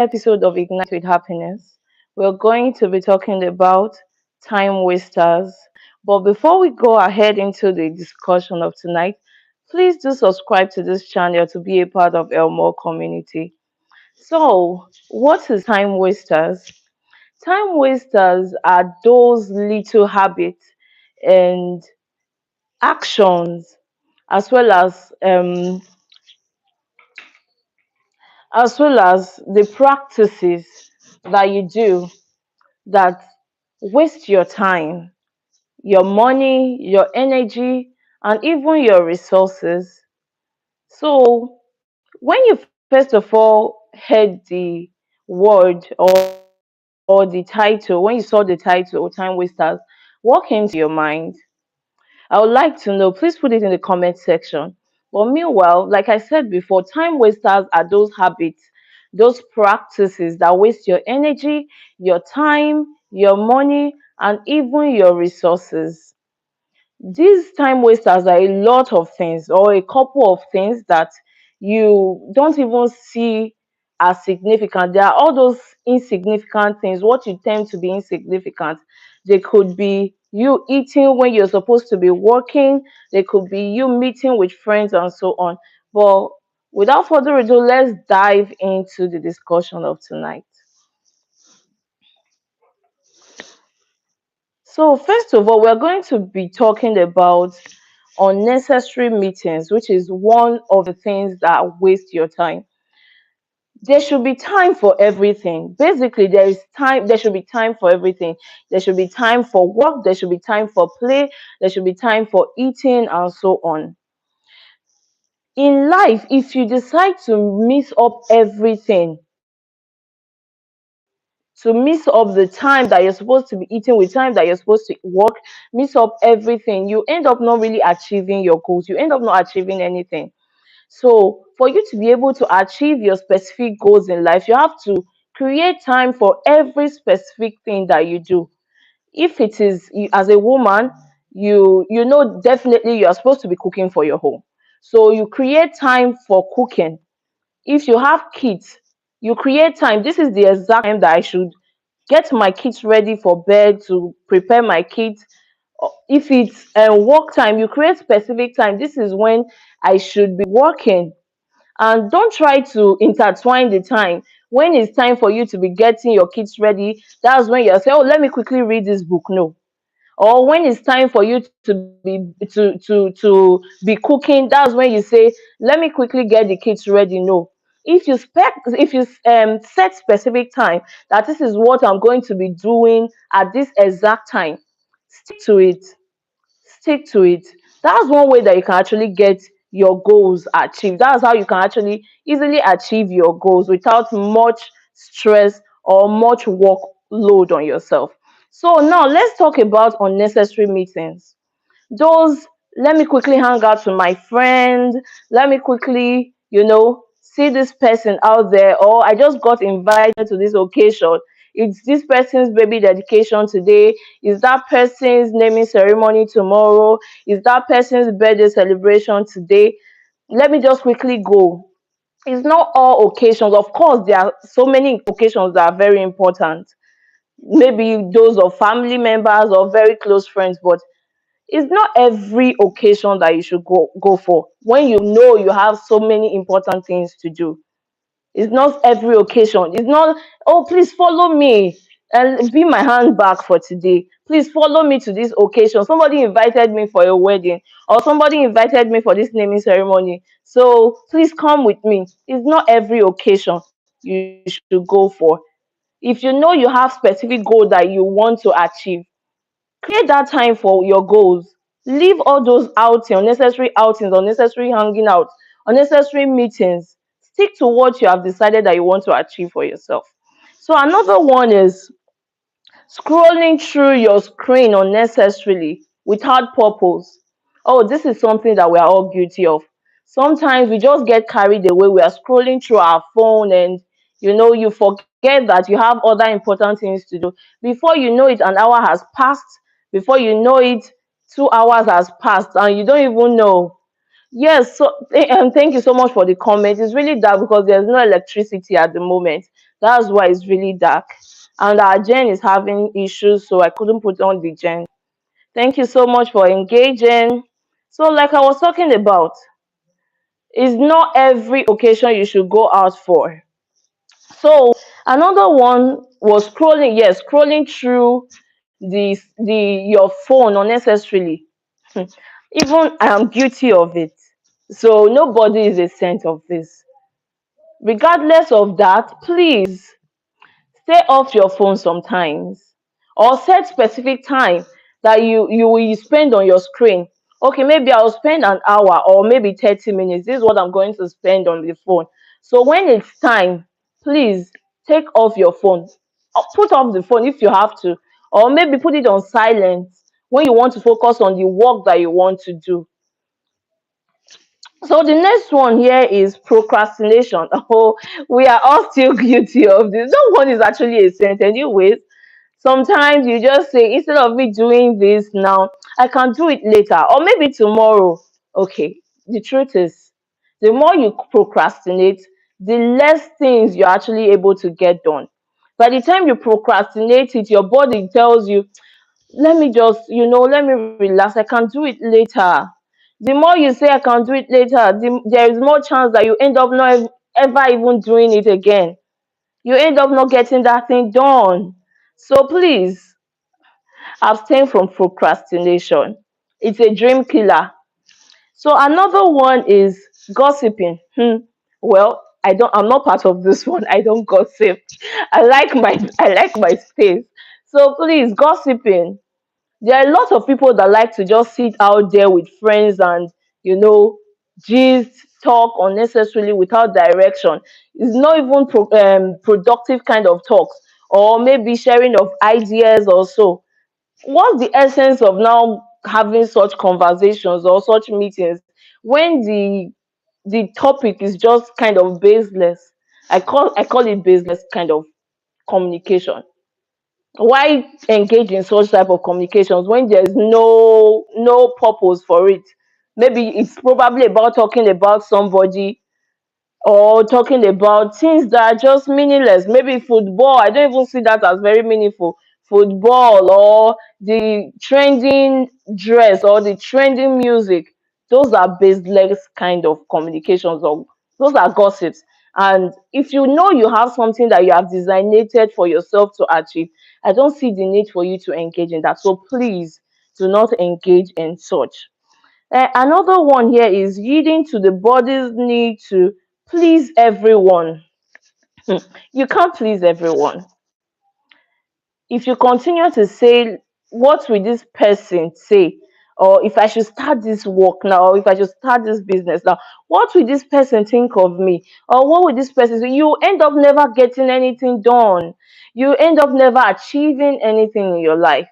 episode of Ignite with Happiness. We're going to be talking about time wasters. But before we go ahead into the discussion of tonight, please do subscribe to this channel to be a part of Elmore community. So, what is time wasters? Time wasters are those little habits and actions as well as the practices that you do that waste your time, your money, your energy, and even your resources. So, when you first of all heard the word or the title, when you saw the title, Time Wasters, what came to your mind? I would like to know. Please put it in the comment section. But meanwhile, like I said before, time wasters are those habits, those practices that waste your energy, your time, your money, and even your resources. These time wasters are a lot of things or a couple of things that you don't even see as significant. There are all those insignificant things, what you tend to be insignificant. They could be you eating when you're supposed to be working, they could be you meeting with friends and so on. But without further ado, let's dive into the discussion of tonight. So, first of all, we're going to be talking about unnecessary meetings, which is one of the things that waste your time. There should be time for everything. Basically, there should be time for everything. There should be time for work, there should be time for play, there should be time for eating, and so on. In life, if you decide to mix up everything, to mix up the time that you're supposed to be eating with time that you're supposed to work, mix up everything, you end up not really achieving your goals. You end up not achieving anything. So, for you to be able to achieve your specific goals in life, you have to create time for every specific thing that you do. If it is as a woman, you know definitely you are supposed to be cooking for your home. So you create time for cooking. If you have kids, you create time. This is the exact time that I should get my kids ready for bed, to prepare my kids. If it's work time, you create specific time. This is when I should be working. And don't try to intertwine the time. When it's time for you to be getting your kids ready, that's when you say, oh, let me quickly read this book. No. Or when it's time for you to be cooking, that's when you say, let me quickly get the kids ready. No. If you set specific time that this is what I'm going to be doing at this exact time, stick to it. Stick to it. That's one way that you can actually get your goals achieved. That's how you can actually easily achieve your goals without much stress or much workload on yourself. So now let's talk about unnecessary meetings. Those, let me quickly hang out with my friend, let me quickly, see this person out there, or I just got invited to this occasion. It's this person's baby dedication today, is that person's naming ceremony tomorrow, is that person's birthday celebration today. Let me just quickly go. It's not all occasions. Of course, there are so many occasions that are very important, maybe those of family members or very close friends, but it's not every occasion that you should go for when you know you have so many important things to do. It's not every occasion. It's not, oh, please follow me and be my handbag for today. Please follow me to this occasion. Somebody invited me for a wedding, or somebody invited me for this naming ceremony. So please come with me. It's not every occasion you should go for. If you know you have specific goal that you want to achieve, create that time for your goals. Leave all those outings, unnecessary hanging out, unnecessary meetings. Stick to what you have decided that you want to achieve for yourself. So another one is scrolling through your screen unnecessarily without purpose. Oh, this is something that we are all guilty of. Sometimes we just get carried away. We are scrolling through our phone, and you forget that you have other important things to do. Before you know it, an hour has passed. Before you know it, 2 hours has passed, and you don't even know. Yes, so thank you so much for the comment. It's really dark because there's no electricity at the moment. That's why it's really dark. And our gen is having issues, so I couldn't put on the gen. Thank you so much for engaging. So, like I was talking about, it's not every occasion you should go out for. So another one was scrolling, yes, scrolling through the your phone unnecessarily. Even I am guilty of it. So nobody is a saint of this. Regardless of that, please stay off your phone sometimes, or set specific time that you will spend on your screen. Okay, maybe I'll spend an hour or maybe 30 minutes. This is what I'm going to spend on the phone. So when it's time, please take off your phone, or put off the phone if you have to, or maybe put it on silent when you want to focus on the work that you want to do. So the next one here is procrastination. Oh, we are all still guilty of this. No one is actually a saint anyways. Sometimes you just say, instead of me doing this now, I can do it later or maybe tomorrow. Okay, the truth is, the more you procrastinate, the less things you're actually able to get done. By the time you procrastinate it, your body tells you, let me just, let me relax, I can do it later. The more you say I can do it later, there is more chance that you end up not ever even doing it again. You end up not getting that thing done. So please abstain from procrastination. It's a dream killer. So another one is gossiping. Well, I'm not part of this one. I don't gossip. I like my space. So please, gossiping, there are a lot of people that like to just sit out there with friends and you know gist, talk unnecessarily without direction. It's not even productive kind of talks, or maybe sharing of ideas or so. What's the essence of now having such conversations or such meetings when the topic is just kind of baseless? I call it baseless kind of communication. Why engage in such type of communications when there's no purpose for it? Maybe it's probably about talking about somebody, or talking about things that are just meaningless. Maybe football, I don't even see that as very meaningful. Football, or the trending dress, or the trending music. Those are baseless kind of communications, or those are gossips. And if you know you have something that you have designated for yourself to achieve, I don't see the need for you to engage in that. So please do not engage in such. Another one here is yielding to the body's need to please everyone. You can't please everyone. If you continue to say, what will this person say? Or if I should start this work now, or if I should start this business now, what will this person think of me? Or what will this person say? You end up never getting anything done. You end up never achieving anything in your life.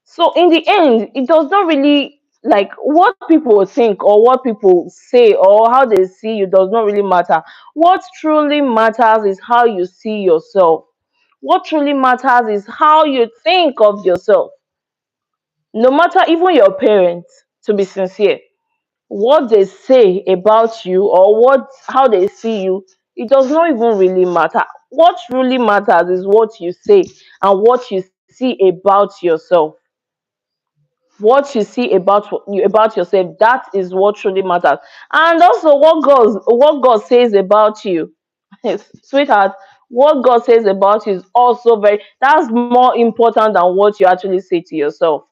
So in the end, it does not really, like, what people think or what people say or how they see you does not really matter. What truly matters is how you see yourself. What truly matters is how you think of yourself. No matter even your parents, to be sincere, what they say about you or what how they see you, it does not even really matter. What really matters is what you say and what you see about yourself. What you see about yourself, that is what truly matters. And also what God says about you. Sweetheart, what God says about you is also very, that's more important than what you actually say to yourself.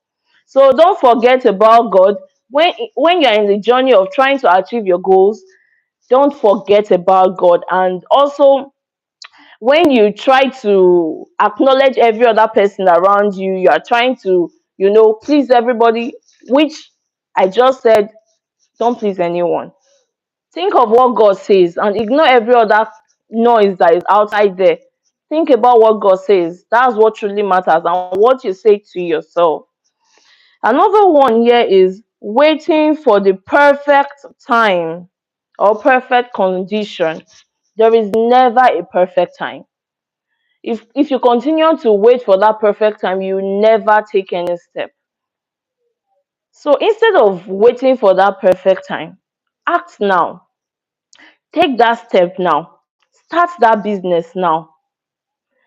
So don't forget about God. When you're in the journey of trying to achieve your goals, don't forget about God. And also, when you try to acknowledge every other person around you, you are trying to, please everybody, which I just said, don't please anyone. Think of what God says and ignore every other noise that is outside there. Think about what God says. That's what truly matters, and what you say to yourself. Another one here is waiting for the perfect time or perfect condition. There is never a perfect time. If you continue to wait for that perfect time, you never take any step. So instead of waiting for that perfect time, act now. Take that step now. Start that business now.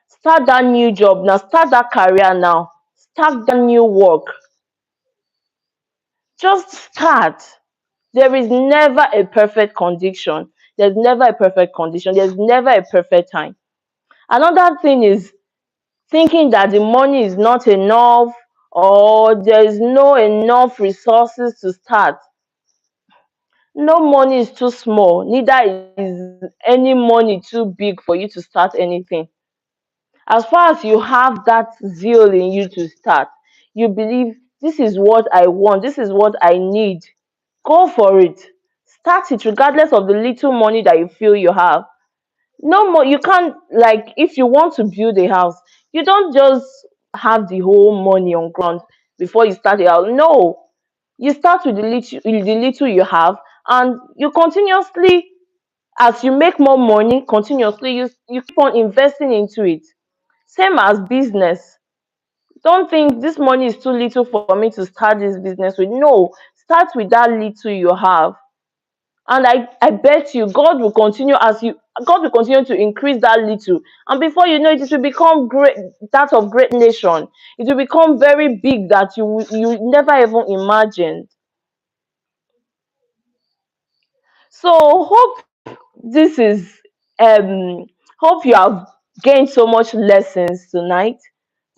Start that new job now. Start that career now. Start that new work. Just start. There is never a perfect condition. There's never a perfect condition. There's never a perfect time. Another thing is thinking that the money is not enough or there is no enough resources to start. No money is too small, neither is any money too big for you to start anything. As far as you have that zeal in you to start, you believe this is what I want, this is what I need, go for it. Start it regardless of the little money that you feel you have. No more, you can't, like, if you want to build a house, you don't just have the whole money on ground before you start a house. No, you start with the little you have, and you continuously, as you make more money continuously, you keep on investing into it. Same as business. Don't think this money is too little for me to start this business with. No, start with that little you have, and I bet you God will continue to increase that little, and before you know it, it will become great, that of great nation. It will become very big that you never even imagined. So this is hope you have gained so much lessons tonight.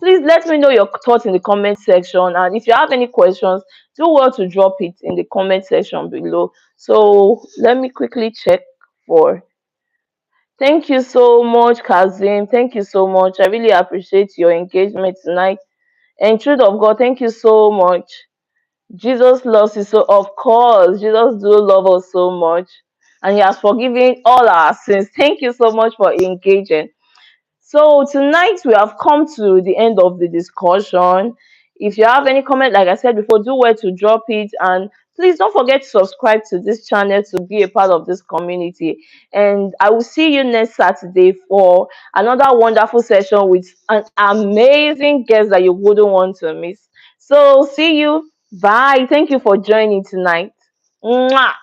Please let me know your thoughts in the comment section, and if you have any questions, do well to drop it in the comment section below. So let me quickly check for. Thank you so much, Kazim. Thank you so much. I really appreciate your engagement tonight. And truth of God, thank you so much. Jesus loves you, so of course, Jesus do love us so much, and He has forgiven all our sins. Thank you so much for engaging. So tonight we have come to the end of the discussion. If you have any comment, like I said before, do well to drop it, and please don't forget to subscribe to this channel to be a part of this community. And I will see you next Saturday for another wonderful session with an amazing guest that you wouldn't want to miss. So see you. Bye. Thank you for joining tonight. Mwah.